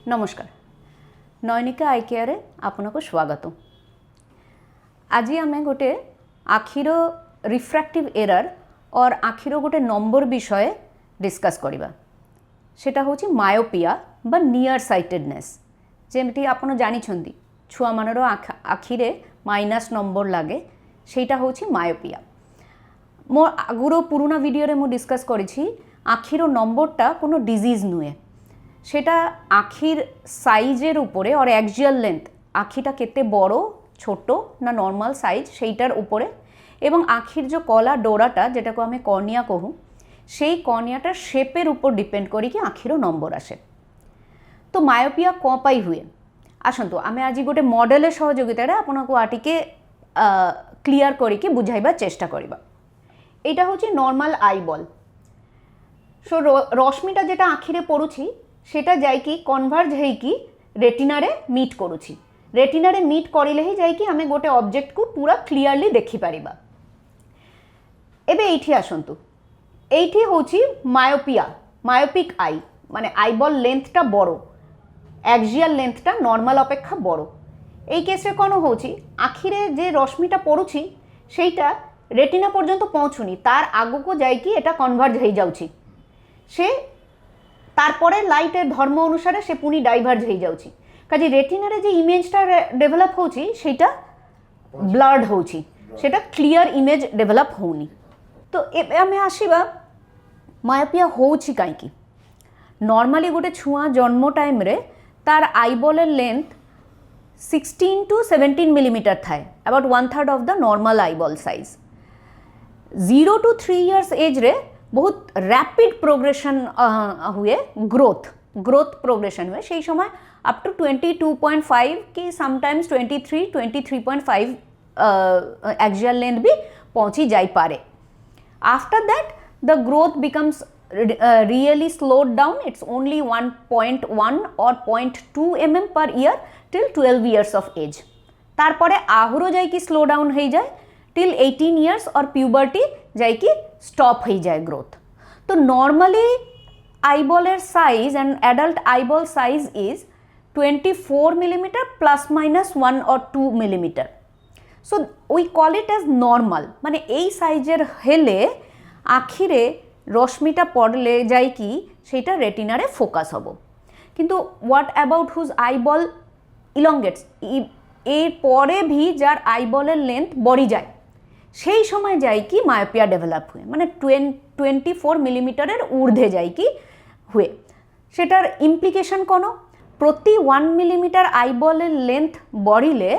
नमस्कार नयनिका आई केयर आपनको स्वागत। आज आम गोटे आखिर रिफ्रैक्टिव एरर और आखिर गोटे नंबर विषय डिस्कस करवा। सेटा होची मायोपिया बा नियर साइटेडनेस। जेमती आपण जानिछंती छुआ मानर आखिरे माइनस नंबर लागे सेटा होची मायोपिया। मो आगुरो पुराना भिडियो रे मु डिस्कस करिछि आखिर नंबरटा कोनो डिजीज नुए, सेटा आखिर साइजेर उपरे और एक्सियल लेंथ आखिटा केते बड़ो छोटो ना नर्माल साइज सेटार उपरे एवं आखिर जो कला डोराटा जेटाको आमे कर्निया कहूँ सेई कर्नियाटार शेपेर उपर डिपेंड करी कि आखिर नम्बर आसे। तो मायोपिया कँ पाई हुए आसतु आमे आज गोटे मॉडल सहयोगितार आपनको आटिके क्लियर करिके बुझाइबा चेष्टा करिबा। एटा होची नर्माल आईबल। सो रश्मिटा जेटा आखिरे पड़ुछि सेटा जाइकी कन्भार्ज होइकी रेटिनारे मीट करुछि। रेटिनारे मीट करिले ही जाइकी आमे गोटे ऑब्जेक्ट को पूरा क्लियरली देखि पारिबा। एबे एठी आसंतु, एठी होछि मायोपिया, मायोपिक आई माने आईबल लेंथटा बड़ो, एक्सियल लेंथटा नर्माल अपेक्षा बड़ो। এই কেসে কোন হচ্ছে আখিরে যে রশ্মিটা পড়ুছি সেইটা রেটিনা পর্যন্ত পৌঁছুনি, তার আগুকো যাইকি এটা কনভার্জ হয়ে যাচ্ছে। সে তারপরে লাইটের ধর্ম অনুসারে সে পুনি ডাইভার্জ হয়ে যাচ্ছে। কাজে রেটিনারে যে ইমেজটা ডেভেলপ হচ্ছে সেটা ব্লার্ড হচ্ছে, সেটা ক্লিয়ার ইমেজ ডেভেলপ হউনি। তো এবে আমি আসিবা মায়োপিয়া হচ্ছে কাইকি। নর্মালি গোটে ছুয়া জন্ম টাইমরে তার আইবলের লেন্থ 16 to 17 मिलीमीटर थाए, about 1/3 of the normal eyeball size. 0 to 3 years age रे बहुत रैपिड प्रोग्रेशन हुए, ग्रोथ प्रोग्रेशन हुए। से समय अप टू 22.5 की समटाइम्स 23.5 एक्सियल लेंथ भी पहुंची जाई पारे। After that the growth becomes really slowed down. It's only 1.1 or 0.2 mm per year till 12 years of age. तारपरे आहुरो जाई कि स्लो डाउन हो जाए till 18 years और प्यूबर्टी जाई कि स्टॉप हो जाए ग्रोथ। तो नॉर्मली आईबॉलेर size and adult eyeball size is 24 millimetre plus minus 1 or 2 millimetre. So we call it as normal, माने এই সাইজের হেলে आखिरे रश्मिटा पड़ले जाए कि सेटा रेटिनारे फोकास हबो। किन्तु व्हाट अबाउट हुज आईबल इलंगेट्स, एर परे भी जार आईबलेर लेंथ बढ़ी जाए सेई समय जाए कि मायोपिया डेभेलप हुए, माने 24 मिलीमीटर ऊर्ध्वे जाए कि हुए। सेटार इमप्लिकेशन कोनो प्रति 1 मिलीमीटर आईबलेर लेंथ बढ़िले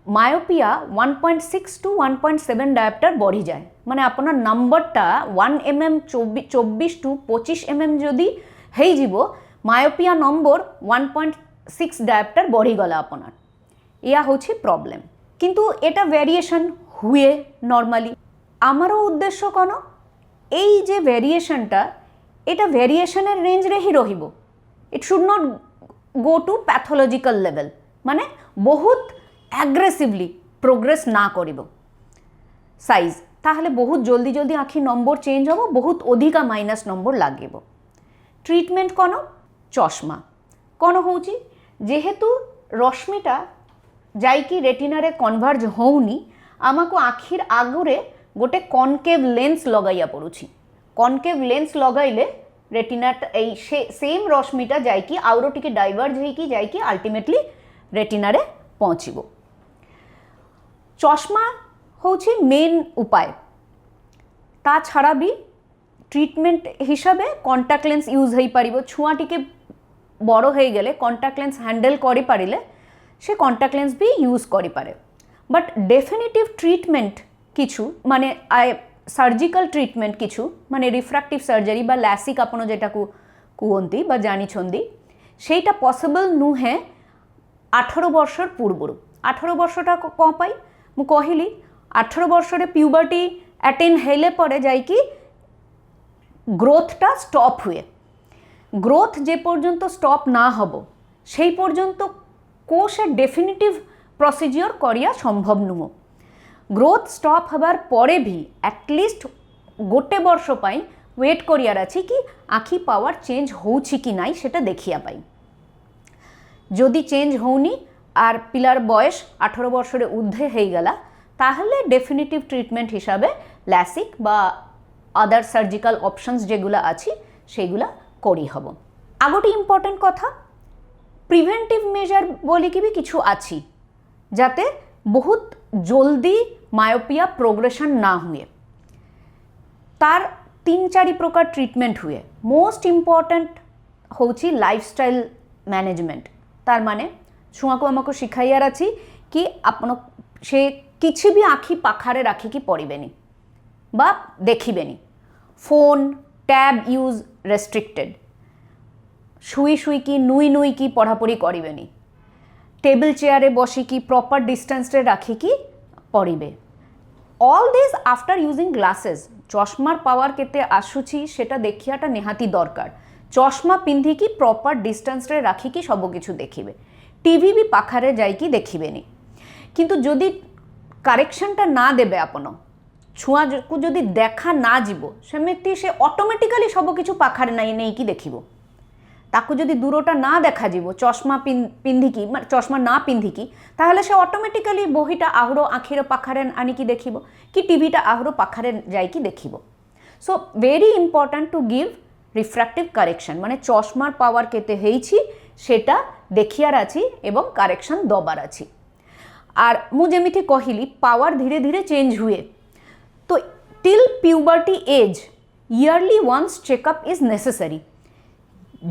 मायोपिया 1.6 to 1.7 डायोप्टर बढ़ी जाए। माने आपना नम्बरटा 1 mm 24 to 25 mm जदि हेई जीवो मायोपिया नम्बर 1.6 डायोप्टर बढ़ी गला आपनार, या होछि प्रॉब्लम। किन्तु एटा वेरिएशन हुए नर्माली। आमारो उद्देश्य कोनो एई जे वेरिएशनटा एटा वेरिएशनेर रेंज रे ही रहिबो। It should not go to pathological level, माने बहुत एग्रेसिवली प्रोग्रेस ना करिबो साइज, ताहले बहुत जल्दी जल्दी आखि नम्बर चेंज हबो, बहुत अधिका माइनस नम्बर लागिबो। ट्रिटमेंट कोनो चश्मा कोनो होउची जेहेतु रश्मिटा जाइकी रेटिनारे कन्भार्ज होउनी आमाको आखिर आगुरे गोटे कनकेव लेंस लगाइया पड़ुछि। कनकेव लेंस लगाइले रेटिनाटा एई सेम रश्मिटा जाइकी आउरो टिके डाइवर्ज होइकी जाइकी अल्टिमेटली रेटिनारे पहुँचब। चश्मा होछि मेन उपाय। ता छाड़ा भी ट्रिटमेंट हिसाबे कन्टाक्ट लेंस यूज हो पारिबो। छुआ टिके बड़ हो गेले कन्टाक्ट लेंस हैंडल करि पारिले से कन्टाक्ट लेंस भी यूज करि पारे। बट डेफिनेटिव ट्रिटमेंट किछु माने सर्जिकल ट्रिटमेंट किछु माने रिफ्रैक्टिव सर्जरी बा लैसिक आपण जेटाकू कुहंती बा जानिछंदी सेटा पॉसिबल नुहे 18 वर्षर पूर्वर। 18 वर्षटा कौन पाई मु कहली 18 वर्षरे प्यूबर्टी अटेन हेले परे जाइकी ग्रोथटा स्टॉप हुए। ग्रोथ जे पर्यंत स्टॉप ना हबो सेई पर्यंत कोशे डेफिनिटिव प्रोसिजियर करिया संभव नुह। ग्रोथ स्टॉप हबार परे भी एटलिस्ट गोटे वर्ष पाई वेट करियार अछि कि आखि पावर चेंज होउछि कि नाई सेटा देखिया पाई। যদি চেঞ্জ হওনি আর পিলার বয়স 18 বছরের ঊর্ধ্বে হয়ে গেলা তাহলে ডেফিনিটিভ ট্রিটমেন্ট হিসাবে ল্যাসিক বা আদার সার্জিক্যাল অপশনস যেগুলো আছে সেগুলা করি হব। আগোটি ইম্পর্টেন্ট কথা, প্রিভেন্টিভ মেজার বলি কি কিছু আছে যাতে বহুত জলদি মায়োপিয়া প্রোগ্রেশন না হুয়ে। তার 3-4 প্রকার ট্রিটমেন্ট হুয়ে। মোস্ট ইম্পর্টেন্ট হচ্ছে লাইফস্টাইল ম্যানেজমেন্ট। তার মানে ছুঁয়াকু আমাকে শিখাইয়ার আছি কি আপন সে কিছু বি আখি পাখারে রাখি কি পড়িবেনি বা দেখিবেনি। Phone tab use restricted. শুই শুই কি নুই নুই কি পড়াপড়ি করিবেনি। টেবিল চেয়ারে বসি কি প্রপার ডিস্টেন্সরে রাখি কি পড়িবে। All this after using glasses. চশমার পাওয়ার কেতে আসুছি সেটা দেখিয়াটা নিহাতি দরকার। চশমা পিন্ধি কি প্রপার ডিস্টেন্সরে রাখি কি সব কিছু দেখিবে। টিভি বি পাখারে যাই কি দেখিবেনি। কিন্তু যদি কারেকশনটা না দেবে আপন ছুঁয়াকু যদি দেখা না যাব সেমিতি সে অটোমেটিক্যালি সব কিছু পাখারে নাই নেই কি দেখিব। তাকে যদি দূরটা না দেখা যাব চশমা পিন্ধিকি চশমা না পিন্ধিকি তাহলে সে অটোমেটিক্যালি বহিটা আহুড়ো আখির পাখারে আনিকি দেখিব কি টিভিটা আহুড়ো পাখারে যাইকি দেখিব। So very important to give refractive correction মানে চশমার পাওয়ার কেতে হয়েছি সেটা দেখিয়ার আছি এবং কারেকশন দবার আছি। আর মু যেমিতি কহিলি পাওয়ার ধীরে ধীরে চেঞ্জ হুয়ে তো till puberty age yearly once checkup is necessary.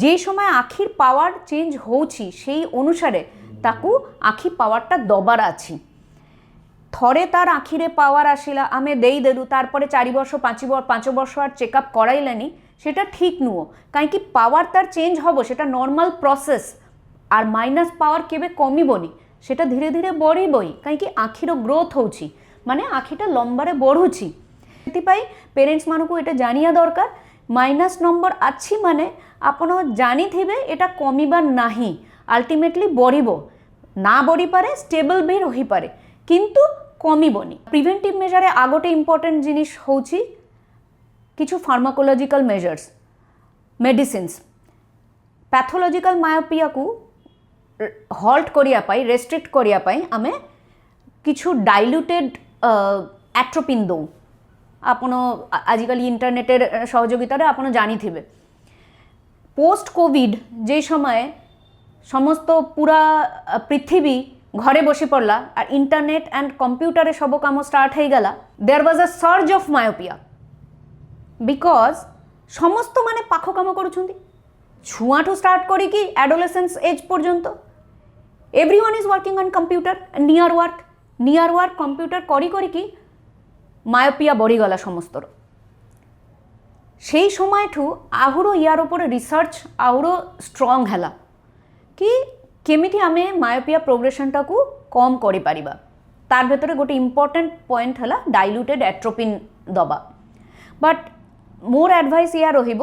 যে সময় আখির পাওয়ার চেঞ্জ হচ্ছে সেই অনুসারে তাকু আখি পাওয়ারটা দবার আছি। থরে তার আখিরে পাওয়ার আসিলা আমি দেই দেলু তারপরে 4 বর্ষ 5 বর্ষ আর চেকআপ করাইলেনি সেটা ঠিক নুও। কাইকি পাওয়ার তার চেঞ্জ হব সেটা নর্মাল প্রসেস। আর মাইনাস পাওয়ার কেবে কমিবনি সেটা ধীরে ধীরে বড়িবই কাইকি আখির গ্রোথ হচ্ছে মানে আখিটা লম্বারে বড়ুছি। ସେଥିପାଇଁ পেরেন্টস মানুষ এটা জানিয়া দরকার মাইনাস নম্বর আছে মানে আপনার জানিথিবে এটা কমিবার নাহি আলটিমেটলি বড়িব না বড়ি পারে স্টেবল বি রহি পারে কিন্তু কমিবনি। প্রিভেন্টিভ মেজারে আগোটে ইম্পর্টেন্ট জিনিস হচ্ছে কিছু ফার্মাকোলজিক্যাল মেজার্স মেডিসিনস। প্যাথোলজিক্যাল মায়োপিয়াকু হল্ট করিয়া পাই রেস্ট্রিক্ট করিয়া পাই আমি কিছু ডাইলুটেড অ্যাট্রোপিন দৌ। ଆପଣ ଆଜିକାଲି ଇଣ୍ଟରନେଟର ସହଯୋଗିତାରେ ଆପଣ ଜାଣିଥିବେ পোস্ট কোভিড যে সময়ে সমস্ত পুরা পৃথিবী ঘরে বসে পড়লা আর ইন্টারনেট অ্যান্ড কম্পিউটারে সব কাম স্টার্ট হয়ে গেলা দেয়ার ওয়াজ আ সার্জ অফ মায়োপিয়া বিকজ সমস্ত মানে পাখ কাম করুছেন ছুঁয়াঠু স্টার্ট করি কি অ্যাডোলেসেন্স এজ পর্যন্ত everyone is working on computer near work computer করি করি কি মায়োপিয়া বড়িগলা সমস্তর। সেই সময়ঠু আহুড়ো ইয়ার উপরে রিসর্চ আহুড়ো স্ট্রং হেলা কি কেমিটি আমি মায়োপিয়া প্রোগ্রেশনটাকু কম করে পারিবা। তার ভেতরে গোটে ইম্পর্টেন্ট পয়েন্ট হেলা ডাইলুটেড অ্যাট্রোপিন দবা। বাট মোর অ্যাডভাইস ইয়া রহিব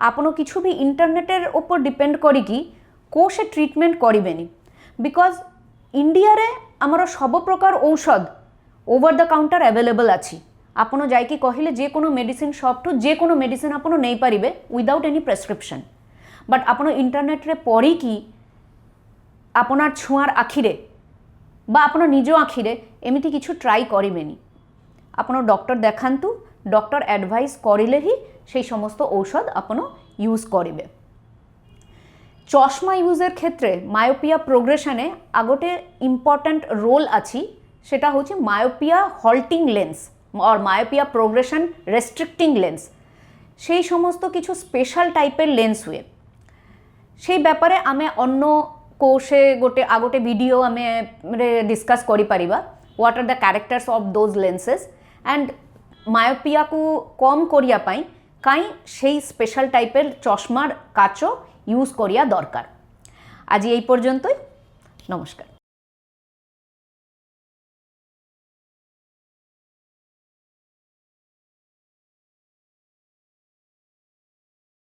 আপন কিছু বি ইন্টারনেটের উপর ডিপেন্ড করিকি কেউ সে ট্রিটমেন্ট করিবেনি বিকজ ইন্ডিয়ারে আমার সব প্রকার ঔষধ ওভার দ কাউন্টার আভেলেবল আছে। আপনার যাইকি কহিলে যে কোনো মেডিসিন শপঠু যে কোনো মেডিসিন আপনার নেই পারিবে উইদাউট এনি প্রেসক্রিপশন। বাট আপনার ইন্টারনেটরে পড়িকি আপনার ছুঁয়ার আখিরে বা আপনার নিজ আখিরে এমিতি কিছু ট্রাই করিবেনি। আপনার ডক্টর দেখান্তু ডক্টর অ্যাডভাইস করিলে হি সেই সমস্ত ঔষধ আপনার ইউজ করিবে। চশমা ইউজের ক্ষেত্রে মায়োপিয়া প্রোগ্রেশনে আগোটে ইম্পর্ট্যান্ট রোল আছে সেটা হচ্ছে মায়োপিয়া হল্টিং লেন্স আর মায়োপিয়া প্রোগ্রেশন রেস্ট্রিক্টিং লেন্স। সেই সমস্ত কিছু স্পেশাল টাইপের লেন্স হুয়ে সেই ব্যাপারে আমি অন্য কোর্সে আগোটে ভিডিও আমি ডিসকাস করি পারিবা what are the characters of those lenses and মায়োপিয়াকু কম করিয়া পাই কাই সেই স্পেশাল টাইপের চশমার কাচও ইউজ করিয়া দরকার। আজ এই পর্যন্তই, নমস্কার।